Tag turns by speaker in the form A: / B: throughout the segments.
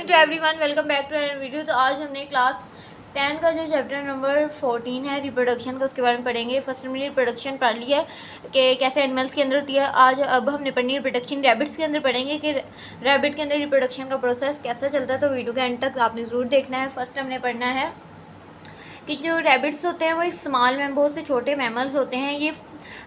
A: Morning to everyone, welcome back to another video. तो आज हमने क्लास 10 का जो चैप्टर नंबर 14 है रिप्रोडक्शन का, उसके बारे में पढ़ेंगे। फर्स्ट हमने रिप्रोडक्शन पढ़ लिया है कि कैसे एनिमल्स के अंदर होती है। आज अब हमने पढ़नी है रिप्रोडक्शन रैबिट्स के अंदर पढ़ेंगे कि रैबिट के अंदर रिप्रोडक्शन का प्रोसेस कैसा चलता है। तो वीडियो के एंड तक आपने ज़रूर देखना है। फर्स्ट हमने पढ़ना है कि जो रैबिट्स होते हैं वो एक स्मॉल में बहुत से छोटे मैमल्स होते हैं। ये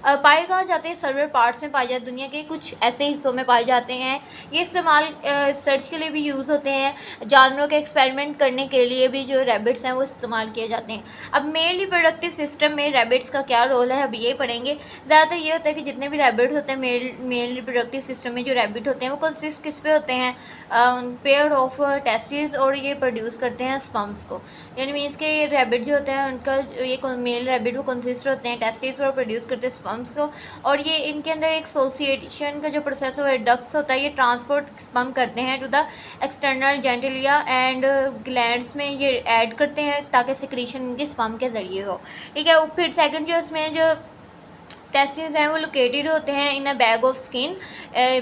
A: पाए कहाँ जाते हैं? सर्वर पार्ट्स में पाए जाते हैं, दुनिया के कुछ ऐसे हिस्सों में पाए जाते हैं। ये इस्तेमाल सर्च के लिए भी यूज़ होते हैं। जानवरों के एक्सपेरिमेंट करने के लिए भी जो रैबिट्स हैं वो इस्तेमाल किए जाते हैं। अब मेल रिप्रोडक्टिव सिस्टम में रैबिट्स का क्या रोल है, अब ये पढ़ेंगे। ज़्यादातर ये होता है कि जितने भी रैबिट्स होते हैं मेल रिप्रोडक्टिव सिस्टम में जो रैबिट होते हैं वो कंसिस्ट किस पे होते हैं? पेयर ऑफ टेस्टिस, और ये प्रोड्यूस करते हैं स्पर्म्स को। यानी मीन्स के ये रैबिट जो होते हैं उनका ये मेल रैबिट वो कंसिस्ट होते हैं टेस्टिस पर, प्रोड्यूस करते हैं स्पर्म्स को। और ये इनके अंदर एक एसोसिएशन का जो प्रोसेस है डक्ट्स होता है, ये ट्रांसपोर्ट स्पर्म करते हैं to the external genitalia and glands में ये ऐड करते हैं ताकि सिक्रीशन इनके स्पर्म के ज़रिए हो। ठीक है। फिर सेकंड जो इसमें जो टेस्टिस हैं वो लोकेटेड होते हैं in a bag of skin.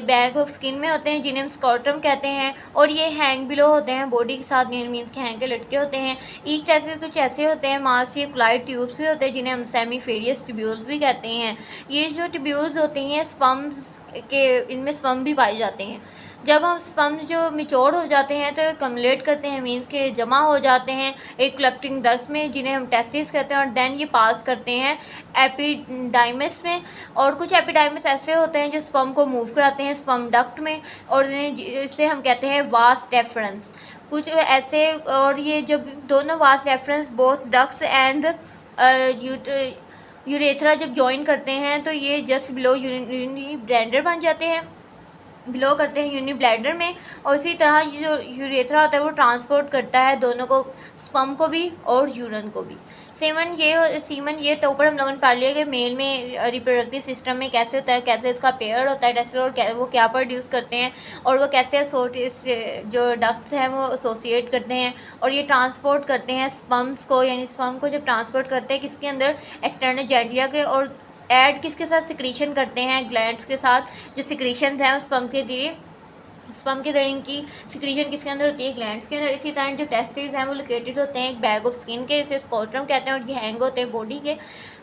A: Bag of skin में होते हैं जिन्हें हम स्कॉटरम कहते हैं, और ये हैंग बिलो होते हैं बॉडी के साथ, मीन्स के हैंग के लटके होते हैं। ईच टेस्टिस कुछ ऐसे होते हैं मास ये क्लाइड ट्यूब्स भी होते हैं जिन्हें हम सेमीफेरियस ट्यूब्यूल्स भी कहते हैं। ये जो ट्यूब्यूल्स होते हैं स्पर्म्स के, इनमें स्पर्म भी पाए जाते हैं। जब हम स्पर्म जो मिच्योर हो जाते हैं तो कम्युलेट करते हैं, मीन्स के जमा हो जाते हैं एक कलेक्टिंग डक्ट्स में जिन्हें हम टेस्टिस कहते हैं, और देन ये पास करते हैं एपिडाइमिस में। और कुछ एपिडाइमिस ऐसे होते हैं जो स्पर्म को मूव कराते हैं स्पर्म डक्ट में, और इसे हम कहते हैं वास डेफरेंस। कुछ ऐसे, और ये जब दोनों vas deferens both ducts and urethra जब ज्वाइन करते हैं तो ये जस्ट बिलो यूरिनरी ब्लैडर बन जाते हैं, बिलो करते हैं यूरिनरी ब्लैडर में। और इसी तरह ये जो यूरेथ्रा होता है वो ट्रांसपोर्ट करता है दोनों को, स्पर्म को भी और यूरिन को भी। सीमन ये तो ऊपर हम लोगों ने पढ़ लिया कि मेल में रिप्रोडक्टिव सिस्टम में कैसे होता है, कैसे इसका पेयर होता है टेस्टिस, और वो क्या प्रोड्यूस करते हैं, और वो कैसे जो डक्ट्स हैं वो एसोसिएट करते हैं, और ये ट्रांसपोर्ट करते हैं स्पर्म्स को। यानी स्पर्म को जब ट्रांसपोर्ट करते हैं किसके अंदर? एक्सटर्नल जेंटिलिया के, और ऐड किसके साथ? सिक्रीशन करते हैं ग्लैंड्स के साथ। जो सिक्रीशन हैं स्पर्म के जरिए इनकी सिक्रीशन किसके अंदर होती है? ग्लैंड्स के अंदर। इसी तरह जो टेस्टिस हैं वो लोकेटेड होते हैं एक बैग ऑफ स्किन के, इसे स्कॉटरम कहते हैं, और ये हैंग होते हैं बॉडी के।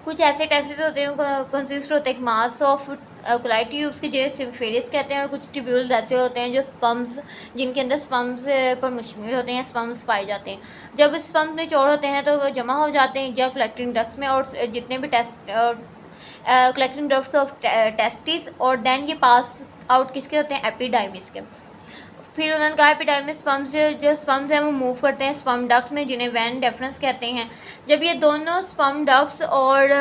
A: कुछ ऐसे टेस्टिस होते हैं कंसिस्ट होते हैं एक मास ऑफ क्लाइड ट्यूब्स के, जिन्हें सिम्फेरियस कहते हैं। और कुछ ट्यूब्यूल्स ऐसे होते हैं जो स्पर्म्स, जिनके अंदर स्पर्म्स पर मुश्तमिल होते हैं, स्पर्म्स पाए जाते हैं। जब स्पर्म्स में चौड़ होते हैं तो वो जमा हो जाते हैं जब कलेक्टिंग डक्ट्स में, और जितने भी कलेक्टिंग डक्ट्स ऑफ टेस्टिस, और देन ये पास आउट किसके होते हैं? एपिडाइमिस के। फिर उन्होंने कहा एपिडाइमिस स्पर्म्स जो स्पर्म्स हैं वो मूव करते हैं स्पर्म डक्ट्स में जिन्हें वैन डेफरेंस कहते हैं। जब ये दोनों स्पर्म डक्ट्स और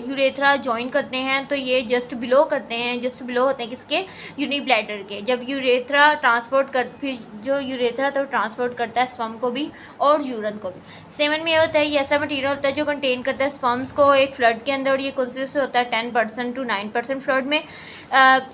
A: यूरेथ्रा ज्वाइन करते हैं तो ये जस्ट बिलो होते हैं किसके? यूरिनरी ब्लैडर के। जब यूरेथ्रा फिर जो यूरेथ्रा तो ट्रांसपोर्ट करता है स्पर्म को भी और यूरिन को भी। सेमन में ये होता है, ये ऐसा मटीरियल होता है जो कंटेन करता है स्पर्म्स को एक फ्लड के अंदर, और ये कंसिस्ट होता है 10% to 9% फ्लड में।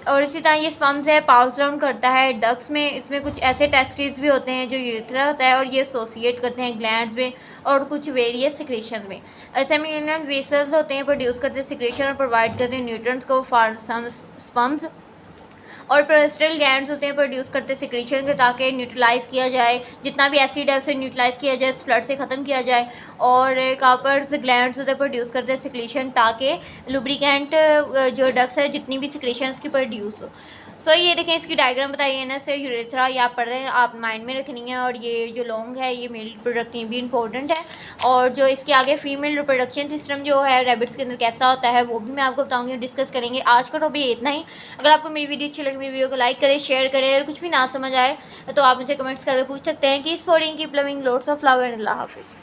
A: और इसी तरह ये स्पर्म्स है पास डाउन करता है डक्ट्स में। इसमें कुछ ऐसे टेस्टिस भी होते हैं जो यूरेथ्रा होता है, और ये एसोसिएट करते हैं ग्लैंड्स में और कुछ वेरियस सिक्रेशन में। सेमिनल वेसल्स होते हैं प्रोड्यूस करते हैं सिक्रेशन और प्रोवाइड करते हैं न्यूट्रिएंट्स को फॉर सम स्पर्म्स। और प्रोस्टल ग्लैंड्स होते हैं प्रोड्यूस करते हैं सिक्रीशन के ताकि न्यूट्रलाइज़ किया जाए, जितना भी एसिड है उसे न्यूट्रलाइज़ किया जाए, फ्लड से ख़त्म किया जाए। और कार्पर्स ग्लैंड्स होते हैं प्रोड्यूस करते हैं सिक्रीशन ताकि लुब्रिकेंट जो डक्ट्स है जितनी भी सिक्रीशन उसकी प्रोड्यूस हो। सो ये देखें इसकी डायग्राम बताइए है ना से यूरेथ्रा, ये आप पढ़ रहे हैं, आप माइंड में रखनी है। और ये जो लॉन्ग है ये मेल रिप्रोडक्टिव भी इंपॉर्टेंट है। और जो इसके आगे फीमेल रिप्रोडक्शन सिस्टम जो है रैबिट्स के अंदर कैसा होता है वो भी मैं आपको बताऊंगी, डिस्कस करेंगे। आज का टॉपिक इतना ही। अगर आपको मेरी वीडियो अच्छी लगी, मेरी वीडियो को लाइक करें, शेयर करें। और कुछ भी ना समझ आए तो आप मुझे कमेंट्स करके पूछ सकते हैं कि इस for keep loving, lots of love and अल्लाह हाफिज़।